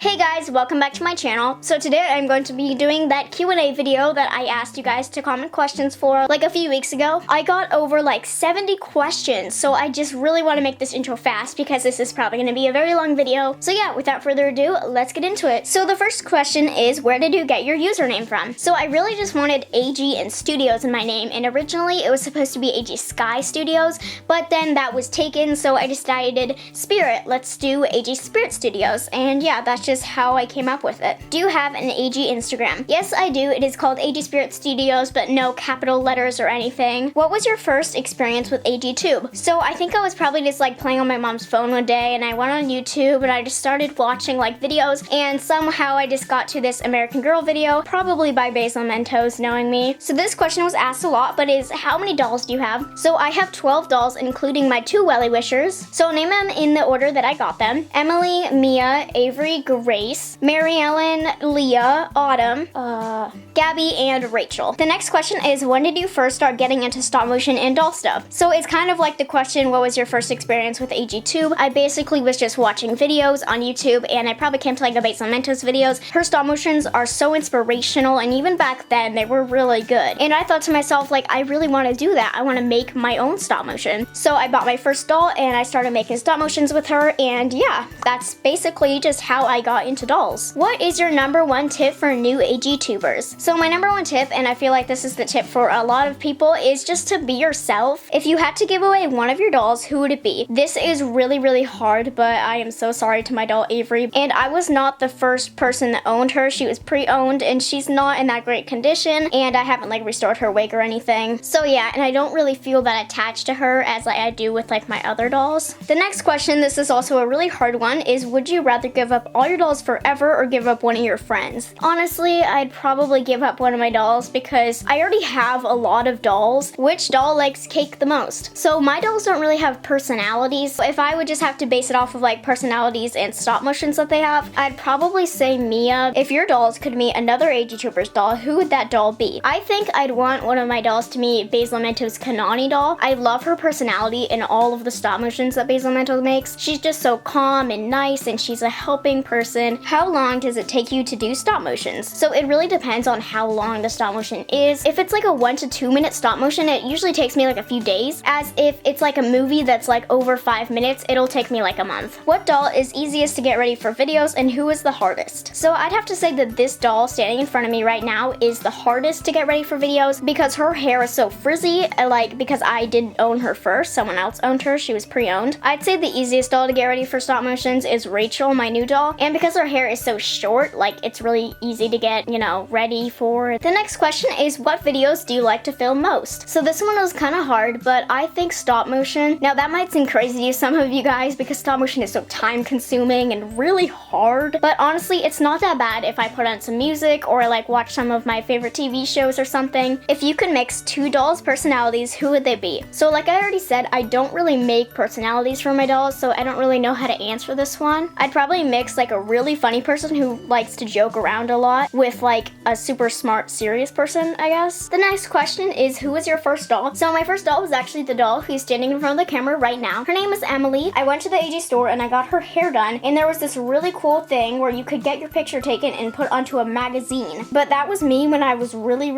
Hey guys, welcome back to my channel. So today I'm going to be doing that Q&A video that I asked you guys to comment questions for like a few weeks ago. I got over like 70 questions, so I just really want to make this intro fast because this is probably going to be a very long video. So yeah, without further ado, let's get into it. So the first question is, where did you get your username from? So I really just wanted AG and Studios in my name, and originally it was supposed to be AG Sky Studios, but then that was taken, so I decided Spirit, let's do AG Spirit Studios, and yeah, that's just how I came up with it. Do you have an AG Instagram? Yes, I do. It is called AG Spirit Studios, but no capital letters or anything. What was your first experience with AG Tube? So I think I was probably just like playing on my mom's phone one day, and I went on YouTube and I just started watching like videos, and somehow I just got to this American Girl video, probably by Basil Mentos, knowing me. So this question was asked a lot, but is how many dolls do you have? So I have 12 dolls, including my 2 Welly Wishers. So I'll name them in the order that I got them. Emily, Mia, Avery, Grace, Mary Ellen, Leah, Autumn, Gabby, and Rachel. The next question is, when did you first start getting into stop motion and doll stuff? So it's kind of like the question, what was your first experience with AG Tube? I basically was just watching videos on YouTube, and I probably came to like the Basil Mentos videos. Her stop motions are so inspirational, and even back then they were really good. And I thought to myself, like, I really want to do that. I want to make my own stop motion. So I bought my first doll and I started making stop motions with her, and yeah, that's basically just how I got into dolls. What is your #1 tip for new AG tubers? So my #1 tip, and I feel like this is the tip for a lot of people, is just to be yourself. If you had to give away one of your dolls, who would it be? This is really hard, but I am so sorry to my doll Avery, and I was not the first person that owned her. She was pre-owned, and she's not in that great condition, and I haven't like restored her wig or anything. So yeah, and I don't really feel that attached to her as like I do with like my other dolls. The next question, this is also a really hard one, is would you rather give up all your dolls forever or give up one of your friends? Honestly, I'd probably give up one of my dolls because I already have a lot of dolls. Which doll likes cake the most? So my dolls don't really have personalities. If I would just have to base it off of like personalities and stop motions that they have, I'd probably say Mia. If your dolls could meet another AG Troopers doll, who would that doll be? I think I'd want one of my dolls to meet Basil Mentos' Kanani doll. I love her personality in all of the stop motions that Basil Mentos makes. She's just so calm and nice, and she's a helping person. How long does it take you to do stop motions? So it really depends on how long the stop motion is. If it's like a 1 to 2 minute stop motion, it usually takes me like a few days. As if it's like a movie that's like over 5 minutes, it'll take me like a month. What doll is easiest to get ready for videos, and who is the hardest? So I'd have to say that this doll standing in front of me right now is the hardest to get ready for videos because her hair is so frizzy, like because I didn't own her first, someone else owned her, she was pre-owned. I'd say the easiest doll to get ready for stop motions is Rachel, my new doll, and because her hair is so short, like it's really easy to get, you know, ready for. The next question is, what videos do you like to film most? So this one was kind of hard, but I think stop motion. Now that might seem crazy to some of you guys because stop motion is so time consuming and really hard, but honestly it's not that bad if I put on some music or like watch some of my favorite TV shows or something. If you could mix 2 dolls' personalities, who would they be? So like I already said, I don't really make personalities for my dolls, so I don't really know how to answer this one. I'd probably mix like a really funny person who likes to joke around a lot with like a super smart, serious person, I guess. The next question is, who was your first doll? So my first doll was actually the doll who's standing in front of the camera right now. Her name is Emily. I went to the AG store and I got her hair done, and there was this really cool thing where you could get your picture taken and put onto a magazine. But that was me when I was really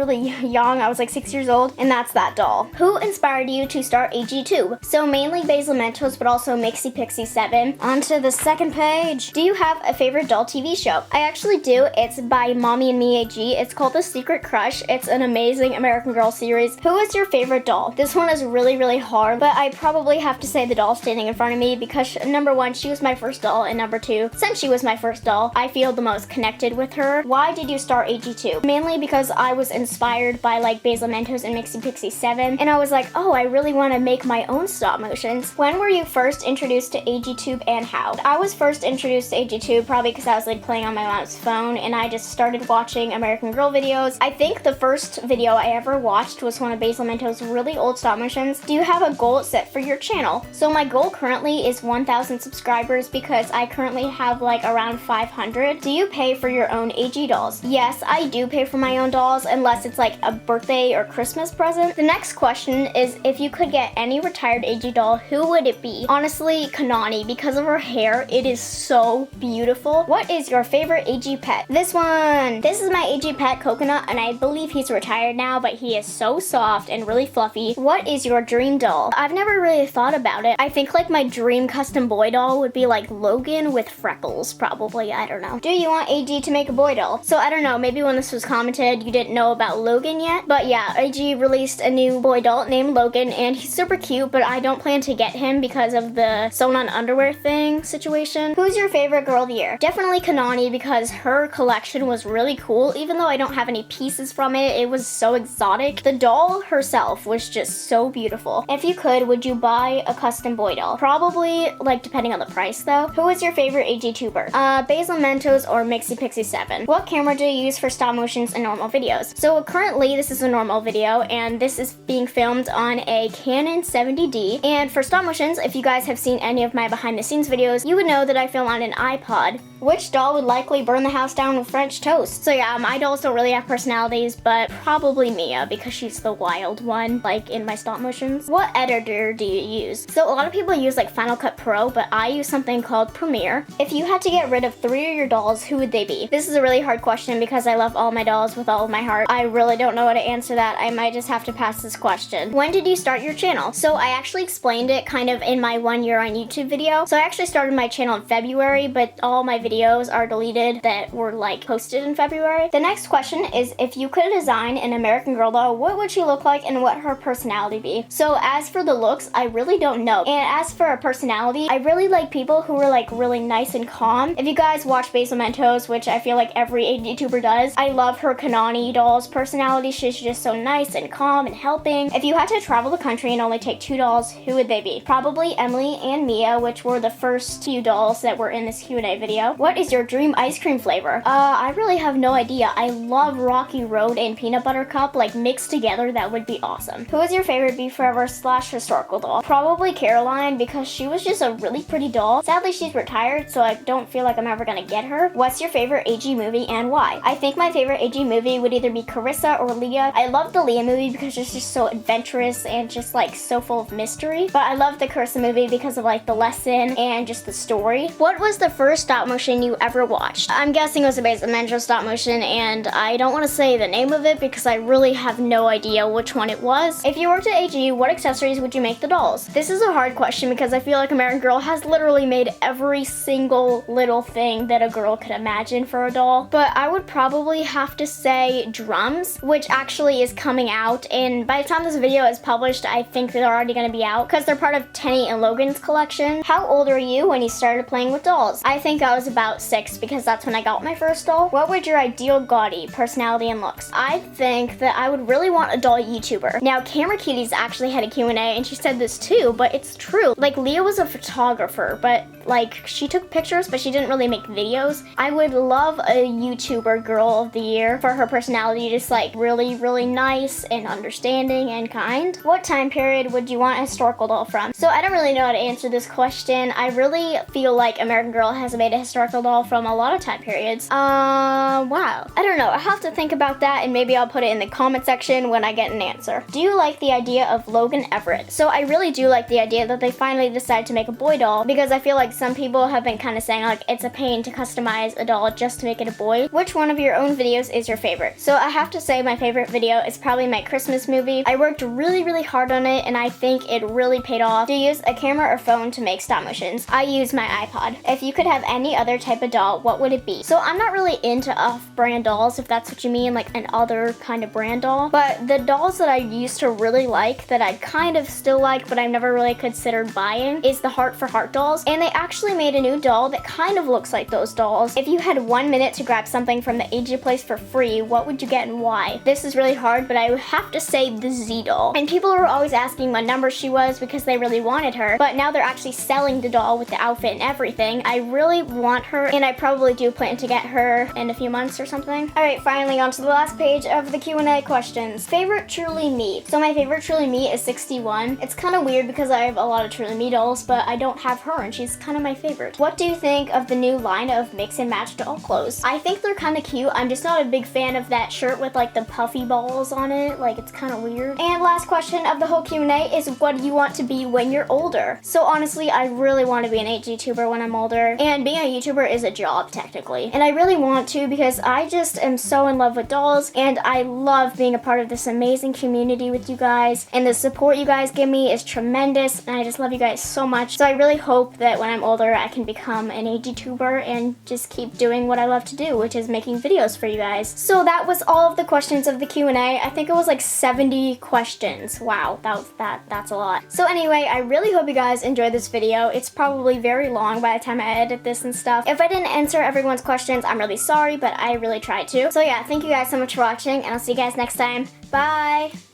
young. I was like 6 years old, and that's that doll. Who inspired you to start AG Tube? So mainly Basil Mentos, but also Mixie Pixie 7. On to the second page. Do you have a favorite doll TV show? I actually do. It's by Mommy and Me AG. It's called The Secret Crush. It's an amazing American Girl series. Who is your favorite doll? This one is really hard, but I probably have to say the doll standing in front of me because #1, she was my first doll, and #2, since she was my first doll, I feel the most connected with her. Why did you start AG Tube? Mainly because I was inspired by like Basil Mentos and Mixie Pixie 7, and I was like, oh, I really want to make my own stop motions. When were you first introduced to AG Tube and how? I was first introduced to AG Tube probably because I was like playing on my mom's phone, and I just started watching American Girl videos. I think the first video I ever watched was one of Basil Mentos' really old stop motions. Do you have a goal set for your channel? So my goal currently is 1,000 subscribers because I currently have like around 500. Do you pay for your own AG dolls? Yes, I do pay for my own dolls unless it's like a birthday or Christmas present. The next question is, if you could get any retired AG doll, who would it be? Honestly, Kanani, because of her hair, it is so beautiful. beautiful. What is your favorite AG pet? This one. This is my AG pet, Coconut, and I believe he's retired now, but he is so soft and really fluffy. What is your dream doll? I've never really thought about it. I think like my dream custom boy doll would be like Logan with freckles, probably. I don't know. Do you want AG to make a boy doll? So I don't know, maybe when this was commented, you didn't know about Logan yet, but yeah, AG released a new boy doll named Logan, and he's super cute, but I don't plan to get him because of the sewn-on underwear thing situation. Who's your favorite girl of the year? Definitely Kanani, because her collection was really cool. Even though I don't have any pieces from it, it was so exotic. The doll herself was just so beautiful. If you could, would you buy a custom boy doll? Probably, like, depending on the price though. Who is your favorite AG tuber? Basil Mentos or Mixie Pixie 7. What camera do you use for stop motions and normal videos? So currently this is a normal video, and this is being filmed on a Canon 70D. And for stop motions, if you guys have seen any of my behind the scenes videos, you would know that I film on an iPod. Which doll would likely burn the house down with French toast? So yeah, my dolls don't really have personalities, but probably Mia, because she's the wild one, like in my stop motions. What editor do you use? So a lot of people use like Final Cut Pro, but I use something called Premiere. If you had to get rid of 3 of your dolls, who would they be? This is a really hard question because I love all my dolls with all of my heart. I really don't know how to answer that. I might just have to pass this question. When did you start your channel? So I actually explained it kind of in my 1 year on YouTube video. So I actually started my channel in February, but all my videos are deleted that were like posted in February. The next question is, if you could design an American Girl doll, what would she look like and what her personality be? So as for the looks, I really don't know. And as for her personality, I really like people who are like really nice and calm. If you guys watch Basil Mentos, which I feel like every YouTuber does, I love her Kanani doll's personality. She's just so nice and calm and helping. If you had to travel the country and only take 2 dolls, who would they be? Probably Emily and Mia, which were the first 2 dolls that were in this Q&A video. What is your dream ice cream flavor? I really have no idea. I love Rocky Road and Peanut Butter Cup, like mixed together. That would be awesome. Who is your favorite Be Forever / historical doll? Probably Caroline, because she was just a really pretty doll. Sadly, she's retired, so I don't feel like I'm ever gonna get her. What's your favorite AG movie and why? I think my favorite AG movie would either be Carissa or Leah. I love the Leah movie because it's just so adventurous and just like so full of mystery. But I love the Carissa movie because of like the lesson and just the story. What was the first stop motion you ever watched? I'm guessing it was a Basil Mentos stop motion, and I don't want to say the name of it because I really have no idea which one it was. If you worked at AG, what accessories would you make the dolls? This is a hard question because I feel like American Girl has literally made every single little thing that a girl could imagine for a doll. But I would probably have to say drums, which actually is coming out, and by the time this video is published, I think they're already going to be out because they're part of Tenny and Logan's collection. How old are you when you started playing with dolls? I think I was about 6 because that's when I got my first doll. What would your ideal Gaudi, personality and looks? I think that I would really want a doll YouTuber. Now, Camera Kitties actually had a Q&A and she said this too, but it's true. Like, Leah was a photographer, but like she took pictures, but she didn't really make videos. I would love a YouTuber Girl of the Year for her personality, just like really, really nice and understanding and kind. What time period would you want a historical doll from? So I don't really know how to answer this question. I really feel like American Girl has made a historical doll from a lot of time periods. Wow. I don't know. I have to think about that, and maybe I'll put it in the comment section when I get an answer. Do you like the idea of Logan Everett? So I really do like the idea that they finally decided to make a boy doll, because I feel like some people have been kind of saying like it's a pain to customize a doll just to make it a boy. Which one of your own videos is your favorite? So I have to say my favorite video is probably my Christmas movie. I worked really, really hard on it, and I think it really paid off. Do you use a camera or phone to make stop motions? I use my iPod. If you could have any other type of doll, what would it be? So I'm not really into off-brand dolls, if that's what you mean, like an other kind of brand doll. But the dolls that I used to really like, that I kind of still like, but I've never really considered buying, is the Heart for Heart dolls. And they actually made a new doll that kind of looks like those dolls. If you had 1 minute to grab something from the AG place for free, what would you get and why? This is really hard, but I would have to say the Z doll. And people were always asking what number she was because they really wanted her, but now they're actually selling the doll with the outfit and everything. I really want her, and I probably do plan to get her in a few months or something. Alright, finally on to the last page of the Q&A questions. Favorite Truly Me. So my favorite Truly Me is 61. It's kind of weird because I have a lot of Truly Me dolls, but I don't have her, and she's kind kind of my favorite. What do you think of the new line of mix and match doll clothes? I think they're kind of cute. I'm just not a big fan of that shirt with like the puffy balls on it. Like, it's kind of weird. And last question of the whole Q&A is, what do you want to be when you're older? So honestly, I really want to be an YouTuber when I'm older. And being a YouTuber is a job technically. And I really want to because I just am so in love with dolls and I love being a part of this amazing community with you guys. And the support you guys give me is tremendous and I just love you guys so much. So I really hope that when I'm older I can become an YouTuber and just keep doing what I love to do, which is making videos for you guys. So that was all of the questions of the Q&A. I think it was like 70 questions. Wow, that's a lot. So anyway, I really hope you guys enjoyed this video. It's probably very long by the time I edit this and stuff. If I didn't answer everyone's questions, I'm really sorry, but I really tried to. So yeah, thank you guys so much for watching and I'll see you guys next time. Bye!